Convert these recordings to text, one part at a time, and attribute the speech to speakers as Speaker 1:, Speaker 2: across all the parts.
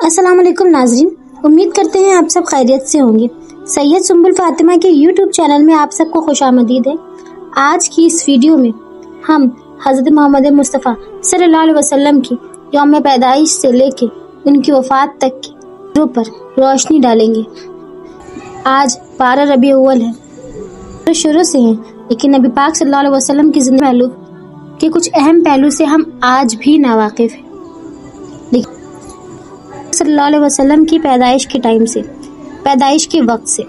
Speaker 1: अस्सलाम वालेकुम नाजरीन, उम्मीद करते हैं आप सब खैरियत से होंगे। सैयद सुंबुल फातिमा के यूट्यूब चैनल में आप सबको खुशामदीद है। आज की इस वीडियो में हम हज़रत मोहम्मद मुस्तफ़ा सल्लल्लाहु अलैहि वसल्लम की यौम पैदाइश से लेके उनकी वफ़ात तक की चीज़ों पर रोशनी डालेंगे। आज 12 रबी अव्वल है, तो शुरू से हैं, लेकिन नबी पाक सल्लल्लाहु अलैहि वसल्लम की ज़िंदगी पहलू के कुछ अहम पहलू से हम आज भी नावाकिफ़ हैं। सल्लल्लाहु अलैहि वसल्लम की पैदाइश के टाइम से, पैदाइश के वक्त से,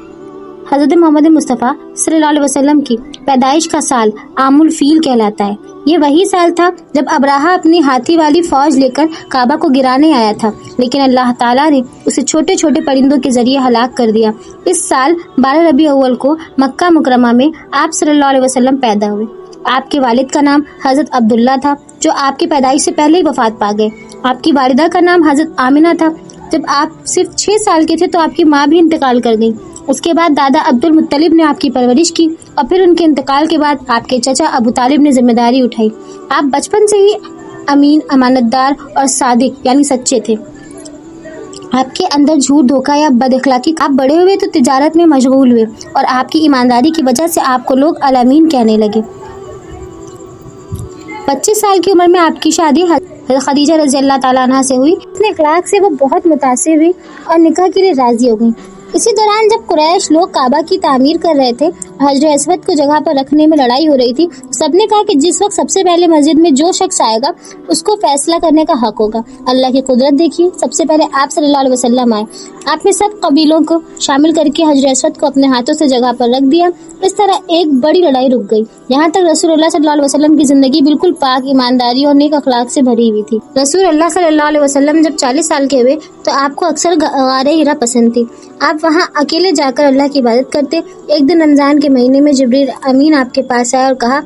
Speaker 1: हज़रत मोहम्मद मुस्तफ़ा सल्लल्लाहु अलैहि वसल्लम की पैदाइश का साल आमुल फील कहलाता है। ये वही साल था जब अब्राहा अपनी हाथी वाली फौज लेकर काबा को गिराने आया था, लेकिन अल्लाह ताला ने उसे छोटे छोटे परिंदों के जरिए हलाक कर दिया। इस साल 12 रबी अव्वल को मक्का मुकरमा में आप सल्लल्लाहु अलैहि वसल्लम पैदा हुए। आपके वालिद का नाम हज़रत अब्दुल्ला था, जो आपकी पैदाइश से पहले ही वफात पा गए। आपकी वालिदा का नाम हज़रत आमिना था। जब आप सिर्फ 6 साल के थे तो आपकी माँ भी इंतकाल कर गई। उसके बाद दादा अब्दुल मुत्तलिब ने आपकी परवरिश की और फिर उनके इंतकाल के बाद आपके चचा अबू तालिब ने जिम्मेदारी उठाई। आप बचपन से ही अमीन, अमानतदार और सादिक यानी सच्चे थे। आपके अंदर झूठ, धोखा या बदअखलाकी। आप बड़े हुए तो तिजारत में मशगूल हुए और आपकी ईमानदारी की वजह से आपको लोग अल अमीन कहने लगे। 25 साल की उम्र में आपकी शादी खदीजा रज़ी अल्लाह ताला अन्हा से हुई। अपने अखलाक से वो बहुत मुतासिर हुई और निकाह के लिए राजी हो गई। इसी दौरान जब कुरैश लोग काबा की तामीर कर रहे थे, हजर अस्वद को जगह पर रखने में लड़ाई हो रही थी, सबने कहा कि जिस वक्त सबसे पहले मस्जिद में जो शख्स आएगा उसको फैसला करने का हक होगा। अल्लाह की कुदरत देखिए, सबसे पहले आप सल्लल्लाहु अलैहि वसल्लम आए। आपने सब कबीलों को शामिल करके हजर अस्वद को अपने हाथों से जगह पर रख दिया। इस तरह एक बड़ी लड़ाई रुक गई। यहाँ तक रसूलुल्लाह सल्लल्लाहु अलैहि वसल्लम की जिंदगी बिल्कुल पाक, ईमानदारी और नेक अखलाक से भरी हुई थी। रसूलुल्लाह सल्लल्लाहु अलैहि वसल्लम जब 40 साल के हुए तो आपको अक्सर गारे हिरा पसंद थी। आप वहाँ अकेले जाकर अल्लाह की इबादत करते। एक दिन रमजान के महीने में जिब्रील अमीन आपके पास आया और कहा,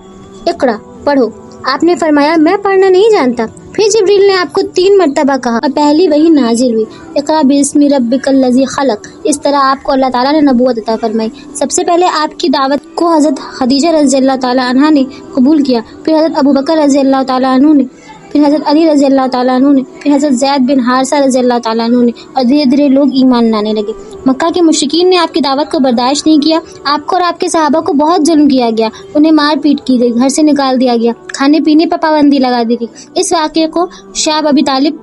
Speaker 1: इक़रा, पढ़ो। आपने फरमाया, मैं पढ़ना नहीं जानता। फिर जिब्रील ने आपको 3 मरतबा कहा और पहली वही नाजिल हुई, इक़रा बिस्मि रब्बिकल लज़ी खलक। इस तरह आपको अल्लाह ताला ने नबूवत अता फरमाई। सबसे पहले आपकी दावत को हज़रत खदीजा रज़ी अल्लाह ताला अन्हा ने कबूल किया, फिर हज़रत अबू बकर रज़ी अल्लाह ताला अन्हु ने, फिर हज़रत अली रज़ी अल्लाह ताला अन्हु ने, फिर हज़रत ज़ैद बिन हारिसा रज़ी अल्लाह ताला अन्हु ने, और धीरे धीरे लोग ईमान लाने लगे। मक्का के मुशरिकीन ने आपकी दावत को बर्दाश्त नहीं किया। आपको और आपके सहाबा को बहुत जुल्म किया गया। उन्हें मार पीट की गई, घर से निकाल दिया गया, खाने पीने पर पाबंदी लगा दी गई। इस वाक़े को शाब अबी तालिब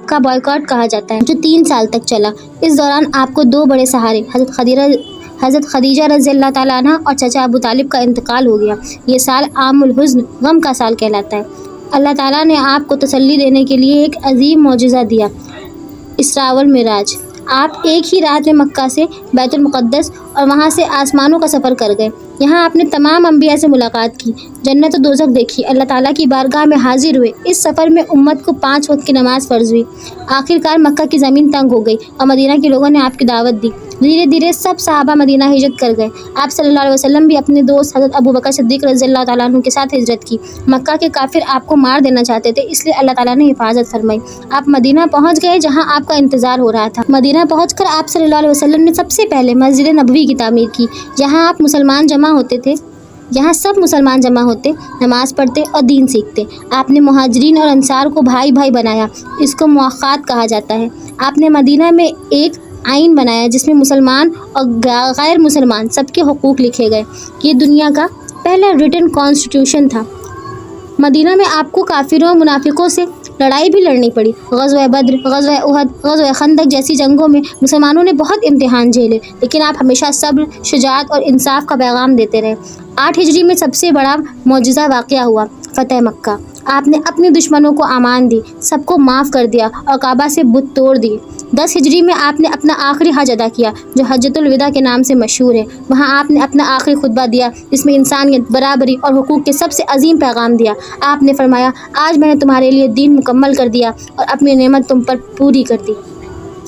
Speaker 1: का बॉयकॉट कहा जाता है, जो 3 साल तक चला। इस दौरान आपको 2 बड़े सहारे हज़रत खदीजा रज़ी अल्लाह ताला अन्हा और चचा अबू तालिब का इंतकाल हो गया। ये साल आमुल हुज़्न, गम का साल कहलाता है। अल्लाह ताला ने आपको तसल्ली देने के लिए एक अजीम मौजिज़ा दिया, इसरा वल मिराज। आप एक ही रात में मक्का से बैतुल मुक़द्दस और वहाँ से आसमानों का सफ़र कर गए। यहाँ आपने तमाम अंबिया से मुलाकात की, जन्नत और दोज़ख देखी, अल्लाह ताला की बारगाह में हाजिर हुए। इस सफ़र में उम्मत को 5 वक्त की नमाज फ़र्ज हुई। आखिरकार मक्का की ज़मीन तंग हो गई और मदीना के लोगों ने आपकी दावत दी। धीरे धीरे सब सहाबा मदीना हिजरत कर गए। आप सल्लल्लाहु अलैहि वसल्लम भी अपने दोस्त हज़रत अबू बकर सिद्दीक़ रज़ी अल्लाह ताला अन्हु के साथ हिजरत की। मक्का के काफिर आपको मार देना चाहते थे, इसलिए अल्लाह ताला ने हिफाजत फरमाई। आप मदीना पहुँच गए, जहाँ आपका इंतज़ार हो रहा था। मदीना पहुँचकर आप सल्लल्लाहु अलैहि वसल्लम ने सबसे पहले मस्जिद नबवी की तामीर की। जहाँ आप मुसलमान जमा होते थे, यहाँ सब मुसलमान जमा होते, नमाज पढ़ते और दीन सीखते। आपने मुहाजिरीन और अंसार को भाई भाई बनाया, इसको मुआख़ात कहा जाता है। आपने मदीना में एक आइन बनाया जिसमें मुसलमान और गैर मुसलमान सबके हुकूक लिखे गए। ये दुनिया का पहला रिटन कॉन्स्टिट्यूशन था। मदीना में आपको काफिरों और मुनाफिकों से लड़ाई भी लड़नी पड़ी। ग़ज़वा बद्र, ग़ज़वा उहद, ग़ज़वा खंदक जैसी जंगों में मुसलमानों ने बहुत इम्तिहान झेले, लेकिन आप हमेशा सब्र, शुजाअत और इंसाफ का पैगाम देते रहे। 8 हिजरी में सबसे बड़ा मौजिज़ा वाक़या हुआ, फ़तह मक्का। आपने अपने दुश्मनों को अमान दी, सबको माफ़ कर दिया और काबा से बुत तोड़ दिए। 10 हिजरी में आपने अपना आखिरी हज अदा किया, जो हज्जतुल विदा के नाम से मशहूर है। वहाँ आपने अपना आखिरी खुतबा दिया, जिसमें इंसानियत, बराबरी और हुकूक के सबसे अजीम पैगाम दिया। आपने फरमाया, आज मैंने तुम्हारे लिए दीन मुकम्मल कर दिया और अपनी नेमत तुम पर पूरी कर दी।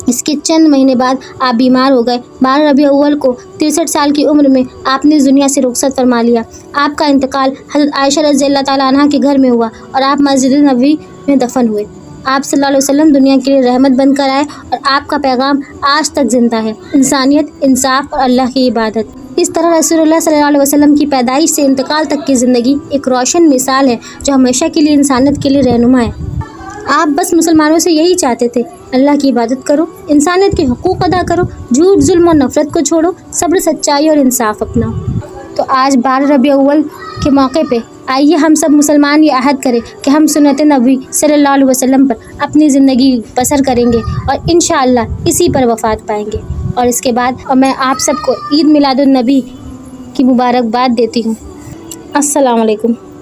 Speaker 1: इसके चंद महीने बाद आप बीमार हो गए। 12 रबी अव्वल को 63 साल की उम्र में आपने इस दुनिया से रुखसत फरमा लिया। आपका इंतकाल हज़रत आयशा रज़ी अल्लाह ताला अन्हा के घर में हुआ और आप मस्जिद नबवी में दफन हुए। आप सल्लल्लाहु अलैहि वसल्लम दुनिया के लिए रहमत बनकर आए और आपका पैगाम आज तक जिंदा है, इंसानियत, इंसाफ और अल्लाह की इबादत। इस तरह रसूलुल्लाह सल्लल्लाहु अलैहि वसल्लम की पैदाइश से इंतकाल तक की ज़िंदगी एक रोशन मिसाल है, जो हमेशा के लिए इंसानियत के लिए रहनुमा है। آپ بس مسلمانوں سے یہی چاہتے تھے، اللہ کی عبادت کرو، انسانیت کے حقوق ادا کرو، جھوٹ ظلم اور نفرت کو چھوڑو، صبر سچائی اور انصاف اپناؤ۔ تو آج 12 ربیع الاول کے موقع پہ آئیے ہم سب مسلمان یہ عہد کریں کہ ہم سنت نبی صلی اللہ علیہ وسلم پر اپنی زندگی بسر کریں گے اور انشاءاللہ اسی پر وفات پائیں گے۔ اور اس کے بعد میں آپ سب کو عید میلاد النبی کی مبارکباد دیتی ہوں۔ السلام علیکم۔